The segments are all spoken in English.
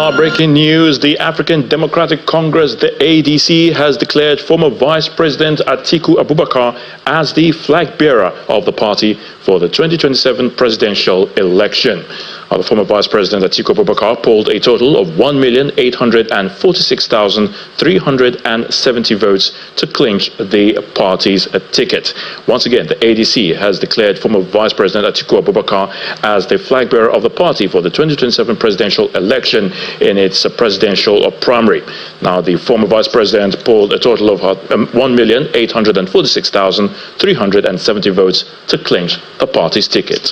our breaking news, the African Democratic Congress, the ADC, has declared former Vice President Atiku Abubakar as the flag bearer of the party for the 2027 presidential election. The former Vice President Atiku Abubakar polled a total of 1,846,370 votes to clinch the party's ticket. Once again, the ADC has declared former Vice President Atiku Abubakar as the flag bearer of the party for the 2027 presidential election in its presidential primary. Now, the former Vice President polled a total of 1,846,370 votes to clinch the party's ticket.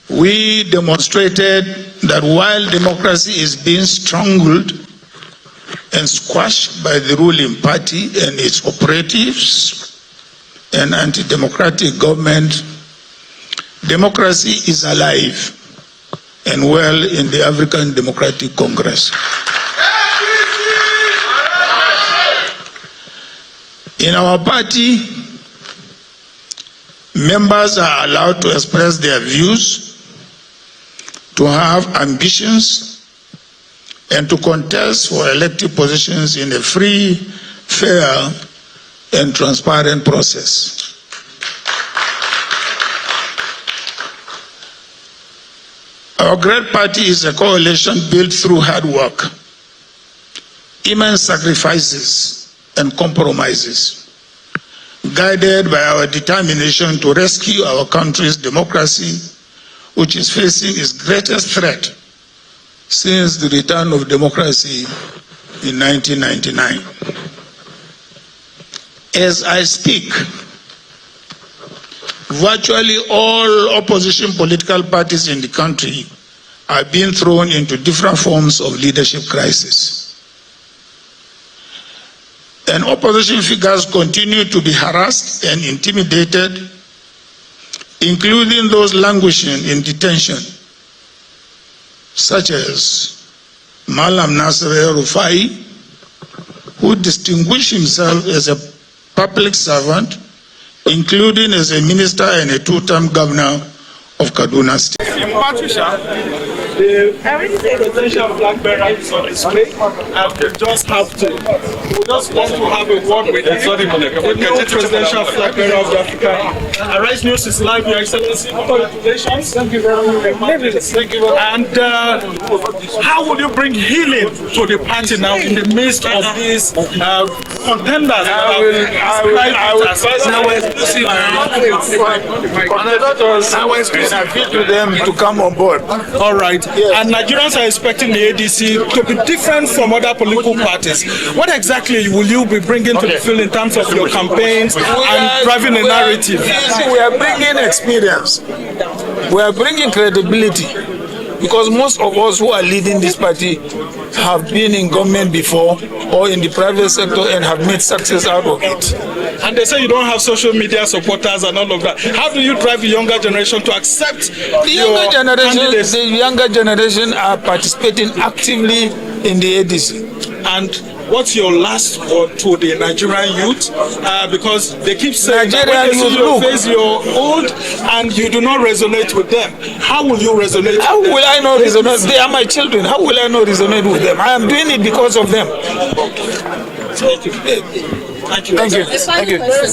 We demonstrated that while democracy is being strangled and squashed by the ruling party and its operatives and anti-democratic government, democracy is alive and well in the African Democratic Congress. In our party, members are allowed to express their views, to have ambitions, and to contest for elective positions in a free, fair, and transparent process. Our great party is a coalition built through hard work, immense sacrifices, and compromises, guided by our determination to rescue our country's democracy, which is facing its greatest threat since the return of democracy in 1999. As I speak, virtually all opposition political parties in the country are being thrown into different forms of leadership crisis. And opposition figures continue to be harassed and intimidated, including those languishing in detention, such as Malam Nasser El-Rufai, who distinguished himself as a public servant, including as a minister and a two-term governor of Kaduna State. In Patricia, the presidential flag bearer is on display, and we just have to. We just want to have a word with the new presidential flag bearer of the Africa. Arise News is live, Your Excellency. Congratulations. Thank you very much. Thank you. And how will you bring healing to the party now in the midst of these contenders? I was appeal to them to come on board. All right. Yes. And Nigerians are expecting the ADC to be different from other political parties. What exactly will you be bringing to the field in terms of your campaigns and driving a narrative? We are bringing experience. We are bringing credibility. Because most of us who are leading this party have been in government before or in the private sector and have made success out of it. And they say you don't have social media supporters and all of that. How do you drive the younger generation to accept the younger generation are participating actively in the ADC. And what's your last word to the Nigerian youth? Because they keep saying that when they see your face, you're old and you do not resonate with them. How will you resonate? How will I not resonate? They are my children. How will I not resonate with them? I am doing it because of them. Thank you. Thank you. Thank you. Thank you. Let's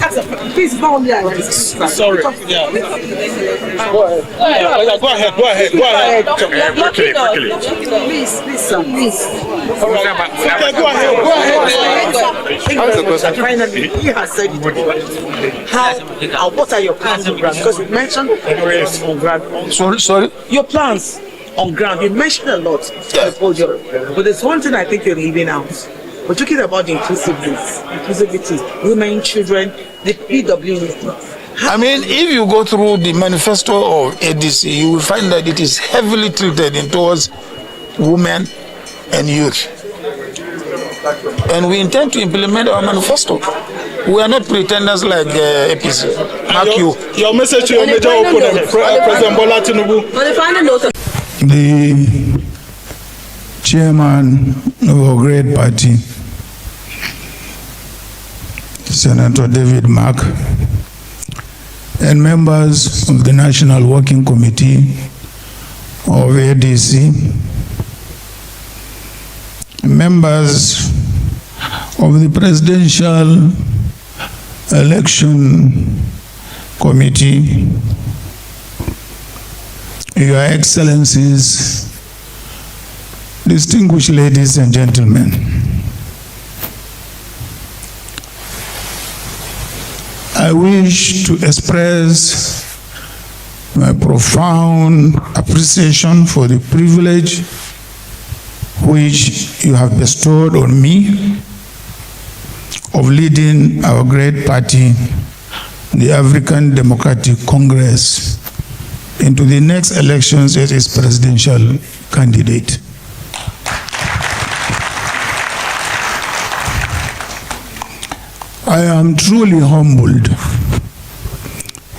ask. Please, not only I. Sorry. Yeah. Go ahead. Quickly. Please, sir. Please. Okay, go ahead. Finally, he has said it. What are your plans on ground? Because you mentioned on ground. Sorry? Your plans on ground. You mentioned a lot. Yes. But there's one thing I think you're leaving out. We're talking about the inclusivity, women, children, the PWD. I mean, if you go through the manifesto of ADC, you will find that it is heavily tilted in towards women and youth. And we intend to implement our manifesto. We are not pretenders like APC. Your message to your major opponent, President Bola Tinubu. The chairman of our great party Senator David Mark, and members of the National Working Committee of ADC, members of the Presidential Election Committee, Your Excellencies, distinguished ladies and gentlemen. I wish to express my profound appreciation for the privilege which you have bestowed on me of leading our great party, the African Democratic Congress, into the next elections as its presidential candidate. I am truly humbled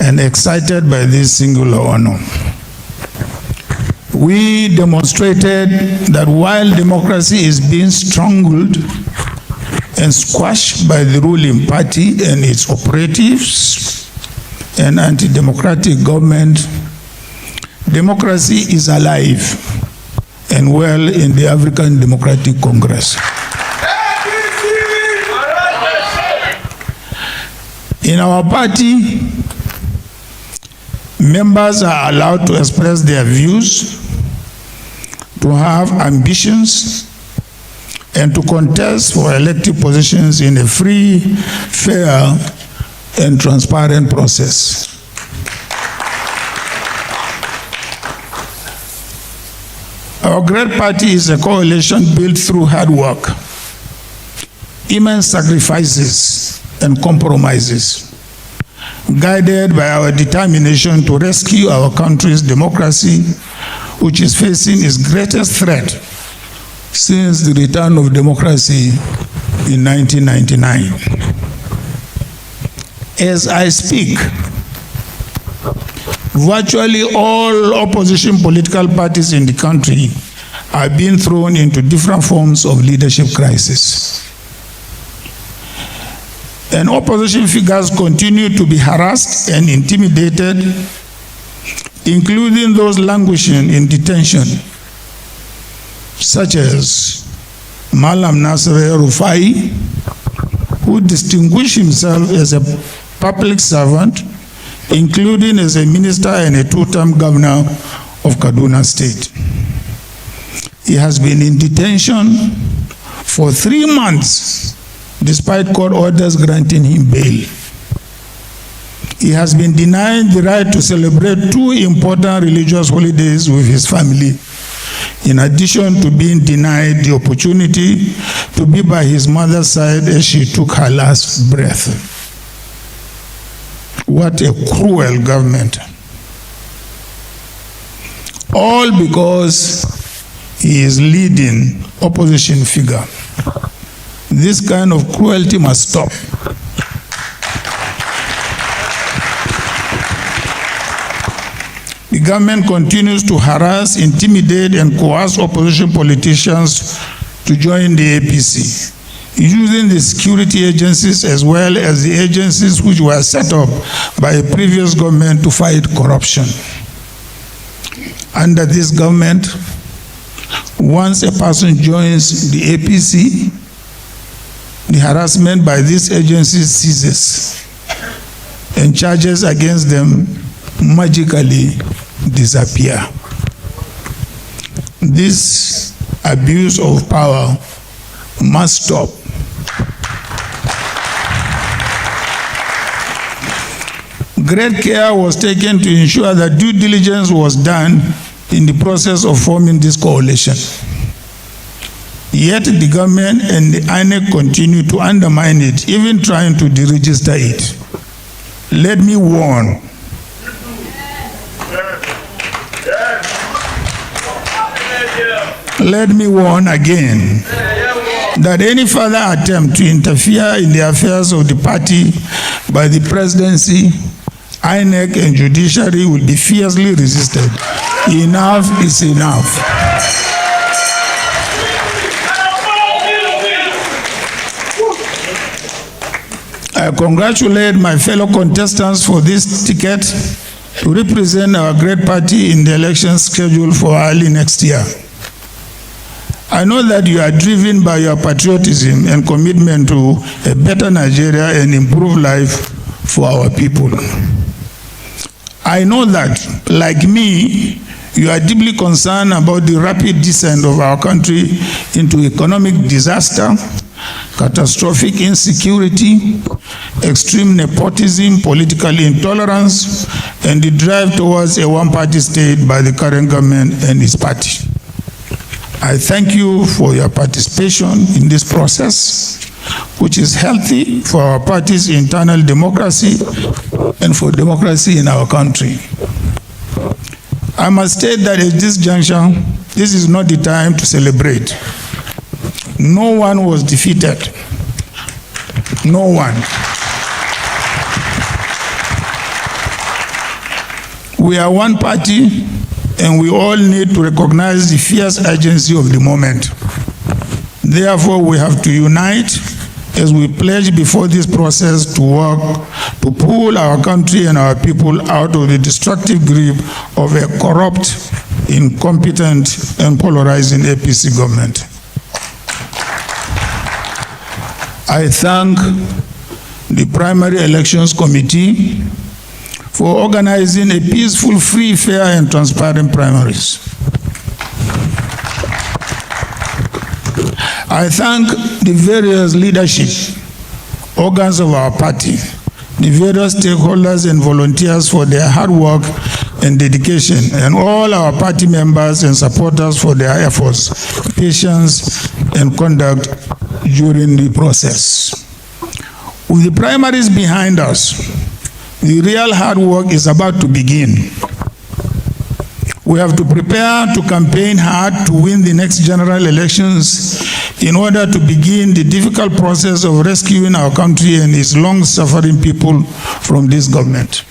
and excited by this singular honor. We demonstrated that while democracy is being strangled and squashed by the ruling party and its operatives and anti-democratic government, democracy is alive and well in the African Democratic Congress. In our party, members are allowed to express their views, to have ambitions, and to contest for elective positions in a free, fair, and transparent process. Our great party is a coalition built through hard work, immense sacrifices, and compromises, guided by our determination to rescue our country's democracy, which is facing its greatest threat since the return of democracy in 1999. As I speak, virtually all opposition political parties in the country are being thrown into different forms of leadership crisis. And opposition figures continue to be harassed and intimidated, including those languishing in detention, such as Malam Nasser Rufai, who distinguished himself as a public servant, including as a minister and a two-term governor of Kaduna State. He has been in detention for 3 months, despite court orders granting him bail. He has been denied the right to celebrate 2 important religious holidays with his family, in addition to being denied the opportunity to be by his mother's side as she took her last breath. What a cruel government. All because he is leading opposition figure. This kind of cruelty must stop. The government continues to harass, intimidate, and coerce opposition politicians to join the APC, using the security agencies as well as the agencies which were set up by a previous government to fight corruption. Under this government, once a person joins the APC, the harassment by these agencies ceases, and charges against them magically disappear. This abuse of power must stop. Great care was taken to ensure that due diligence was done in the process of forming this coalition. Yet the government and the INEC continue to undermine it, even trying to deregister it. Let me warn. Let me warn again that any further attempt to interfere in the affairs of the party by the presidency, INEC, and judiciary will be fiercely resisted. Enough is enough. I congratulate my fellow contestants for this ticket to represent our great party in the election scheduled for early next year. I know that you are driven by your patriotism and commitment to a better Nigeria and improved life for our people. I know that, like me, you are deeply concerned about the rapid descent of our country into economic disaster, catastrophic insecurity, extreme nepotism, political intolerance, and the drive towards a one-party state by the current government and its party. I thank you for your participation in this process, which is healthy for our party's internal democracy and for democracy in our country. I must state that at this juncture, this is not the time to celebrate. No one was defeated. No one. We are one party, and we all need to recognize the fierce urgency of the moment. Therefore, we have to unite as we pledge before this process to work to pull our country and our people out of the destructive grip of a corrupt, incompetent, and polarizing APC government. I thank the Primary Elections Committee for organizing a peaceful, free, fair, and transparent primaries. I thank the various leadership organs of our party, the various stakeholders and volunteers for their hard work and dedication, and all our party members and supporters for their efforts, patience, and conduct during the process. With the primaries behind us, the real hard work is about to begin. We have to prepare to campaign hard to win the next general elections in order to begin the difficult process of rescuing our country and its long-suffering people from this government.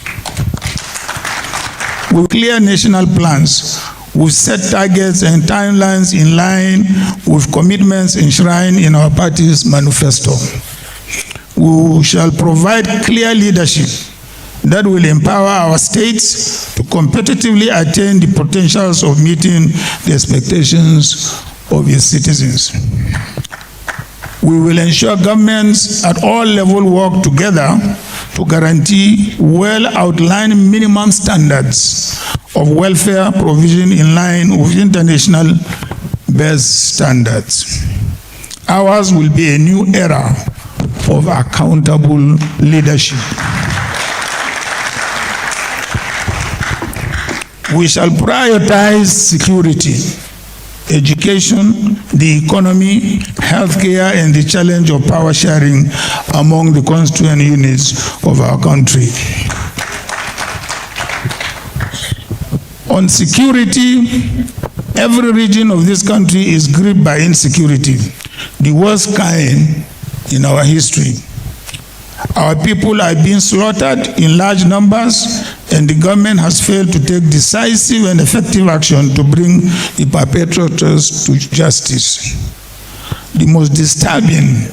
With clear national plans, we've set targets and timelines in line with commitments enshrined in our party's manifesto. We shall provide clear leadership that will empower our states to competitively attain the potentials of meeting the expectations of its citizens. We will ensure governments at all levels work together to guarantee well-outlined minimum standards of welfare provision in line with international best standards. Ours will be a new era of accountable leadership. We shall prioritize security, education, the economy, healthcare, and the challenge of power sharing among the constituent units of our country. On security, every region of this country is gripped by insecurity, the worst kind in our history. Our people are being slaughtered in large numbers, and the government has failed to take decisive and effective action to bring the perpetrators to justice. The most disturbing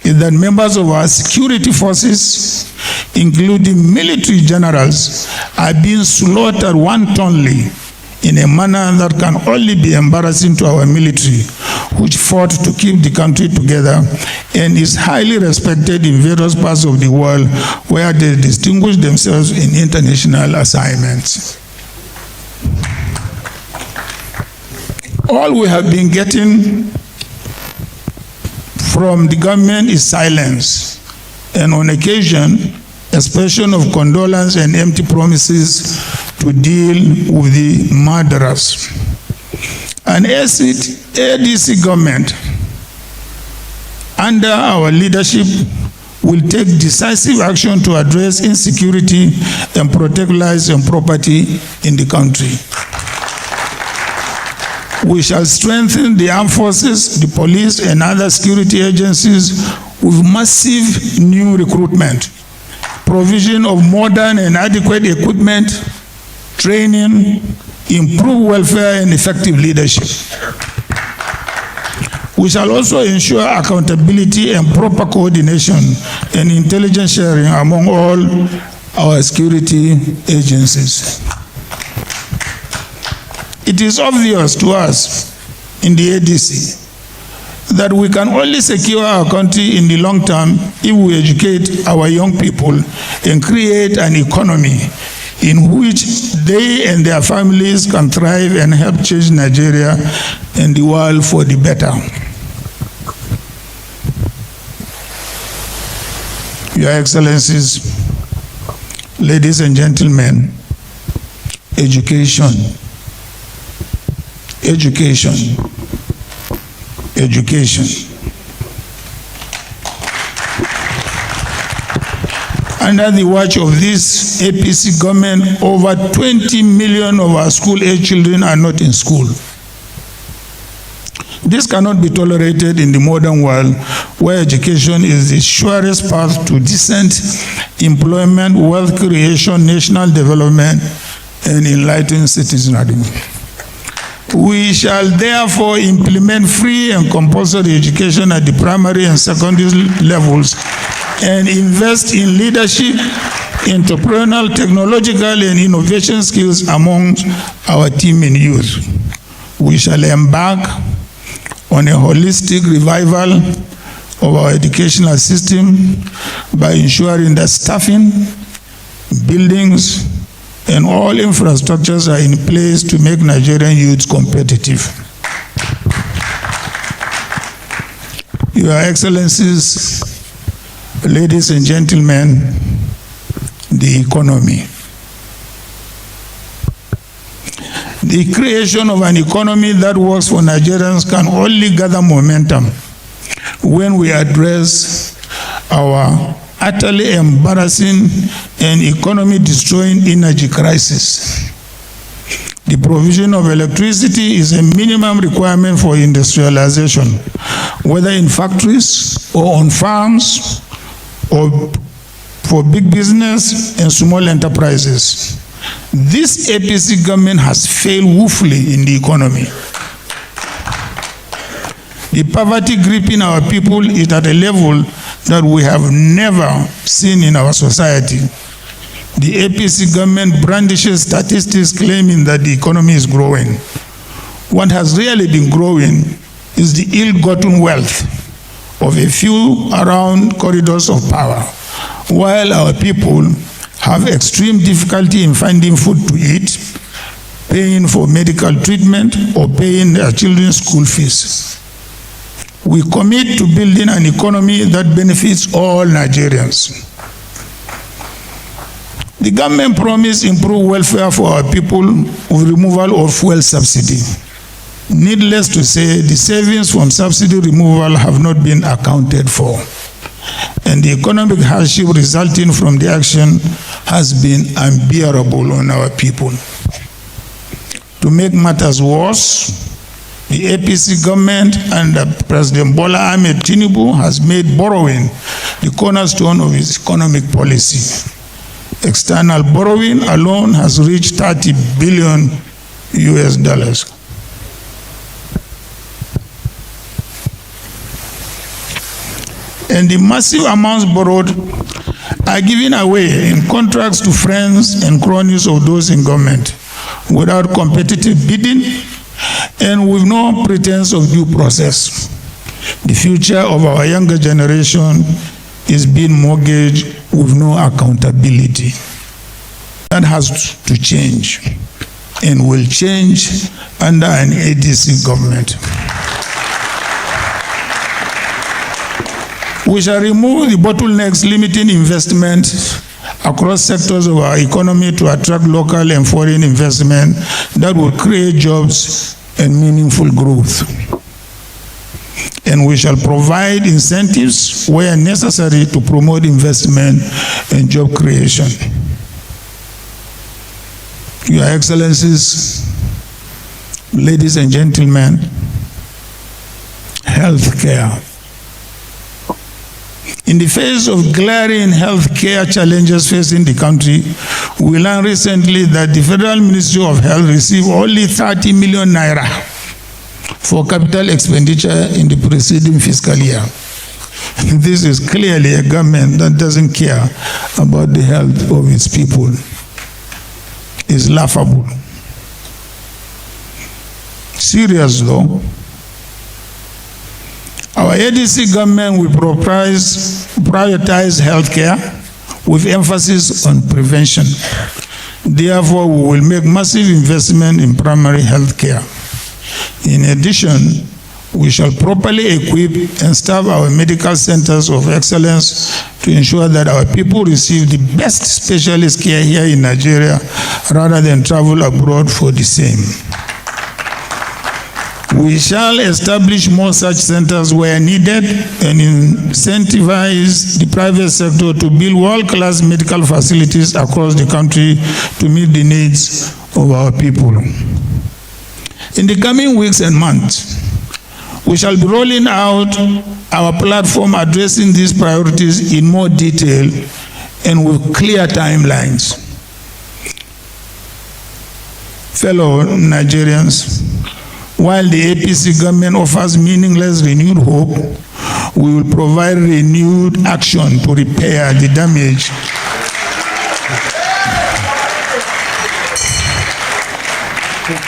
is that members of our security forces, including military generals, are being slaughtered wantonly in a manner that can only be embarrassing to our military, which fought to keep the country together and is highly respected in various parts of the world where they distinguish themselves in international assignments. All we have been getting from the government is silence, and on occasion, expression of condolence and empty promises to deal with the murderers. An ADC government under our leadership will take decisive action to address insecurity and protect lives and property in the country. We shall strengthen the armed forces, the police, and other security agencies with massive new recruitment, provision of modern and adequate equipment, training, improved welfare, and effective leadership. We shall also ensure accountability and proper coordination and intelligence sharing among all our security agencies. It is obvious to us in the ADC that we can only secure our country in the long term if we educate our young people and create an economy in which they and their families can thrive and help change Nigeria and the world for the better. Your Excellencies, ladies and gentlemen, education. Under the watch of this APC government, over 20 million of our school-age children are not in school. This cannot be tolerated in the modern world, where education is the surest path to decent employment, wealth creation, national development, and enlightened citizenry. We shall therefore implement free and compulsory education at the primary and secondary levels and invest in leadership, entrepreneurial, technological, and innovation skills among our team and youth. We shall embark on a holistic revival of our educational system by ensuring that staffing, buildings, and all infrastructures are in place to make Nigerian youths competitive. Your Excellencies, ladies and gentlemen, the economy. The creation of an economy that works for Nigerians can only gather momentum when we address our utterly embarrassing and economy-destroying energy crisis. The provision of electricity is a minimum requirement for industrialization, whether in factories or on farms or for big business and small enterprises. This APC government has failed woefully in the economy. The poverty gripping our people is at a level that we have never seen in our society. The APC government brandishes statistics claiming that the economy is growing. What has really been growing is the ill-gotten wealth of a few around corridors of power, while our people have extreme difficulty in finding food to eat, paying for medical treatment, or paying their children's school fees. We commit to building an economy that benefits all Nigerians. The government promised improved welfare for our people with removal of fuel subsidy. Needless to say, the savings from subsidy removal have not been accounted for, and the economic hardship resulting from the action has been unbearable on our people. To make matters worse, the APC government under President Bola Ahmed Tinubu has made borrowing the cornerstone of its economic policy. External borrowing alone has reached $30 billion. And the massive amounts borrowed are given away in contracts to friends and cronies of those in government without competitive bidding and with no pretense of due process. The future of our younger generation is being mortgaged with no accountability. That has to change and will change under an ADC government. We shall remove the bottlenecks limiting investment across sectors of our economy to attract local and foreign investment that will create jobs and meaningful growth. And we shall provide incentives where necessary to promote investment and job creation. Your Excellencies, ladies and gentlemen, health care. In the face of glaring health care challenges facing the country, we learned recently that the Federal Ministry of Health received only 30 million naira for capital expenditure in the preceding fiscal year. This is clearly a government that doesn't care about the health of its people. It's laughable. Serious though. Our ADC government will prioritize healthcare with emphasis on prevention. Therefore, we will make massive investment in primary healthcare. In addition, we shall properly equip and staff our medical centers of excellence to ensure that our people receive the best specialist care here in Nigeria rather than travel abroad for the same. We shall establish more such centers where needed and incentivize the private sector to build world-class medical facilities across the country to meet the needs of our people. In the coming weeks and months, we shall be rolling out our platform addressing these priorities in more detail and with clear timelines. Fellow Nigerians, while the APC government offers meaningless renewed hope, we will provide renewed action to repair the damage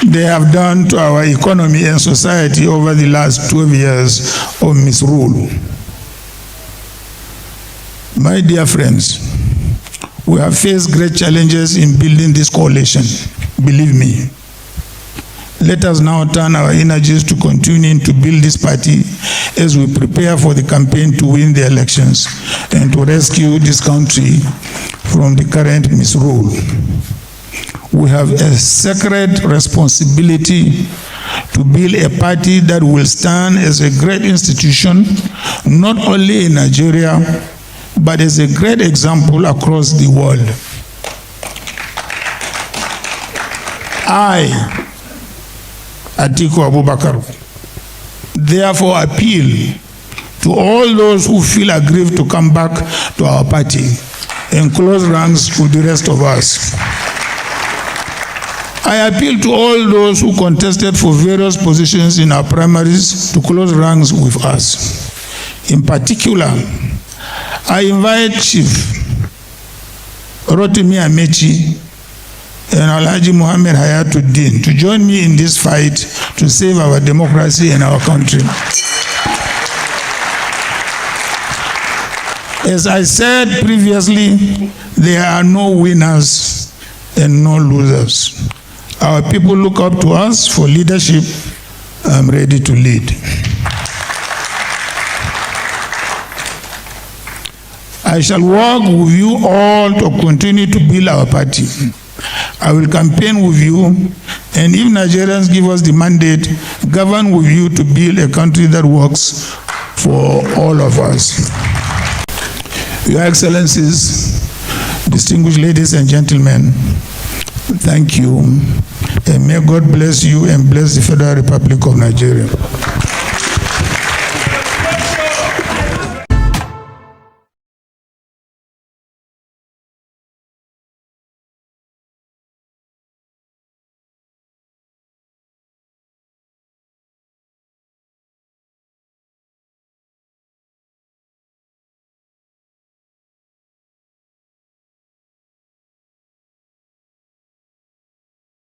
they have done to our economy and society over the last 12 years of misrule. My dear friends, we have faced great challenges in building this coalition, believe me. Let us now turn our energies to continuing to build this party as we prepare for the campaign to win the elections and to rescue this country from the current misrule. We have a sacred responsibility to build a party that will stand as a great institution, not only in Nigeria, but as a great example across the world. I, Atiku Abubakar, therefore appeal to all those who feel aggrieved to come back to our party and close ranks with the rest of us. I appeal to all those who contested for various positions in our primaries to close ranks with us. In particular, I invite Chief Rotimi Amechi and Alhaji Muhammad Hayatuddin to join me in this fight to save our democracy and our country. As I said previously, there are no winners and no losers. Our people look up to us for leadership. I'm ready to lead. I shall work with you all to continue to build our party. I will campaign with you, and if Nigerians give us the mandate, govern with you to build a country that works for all of us. Your Excellencies, distinguished ladies and gentlemen, thank you, and may God bless you and bless the Federal Republic of Nigeria.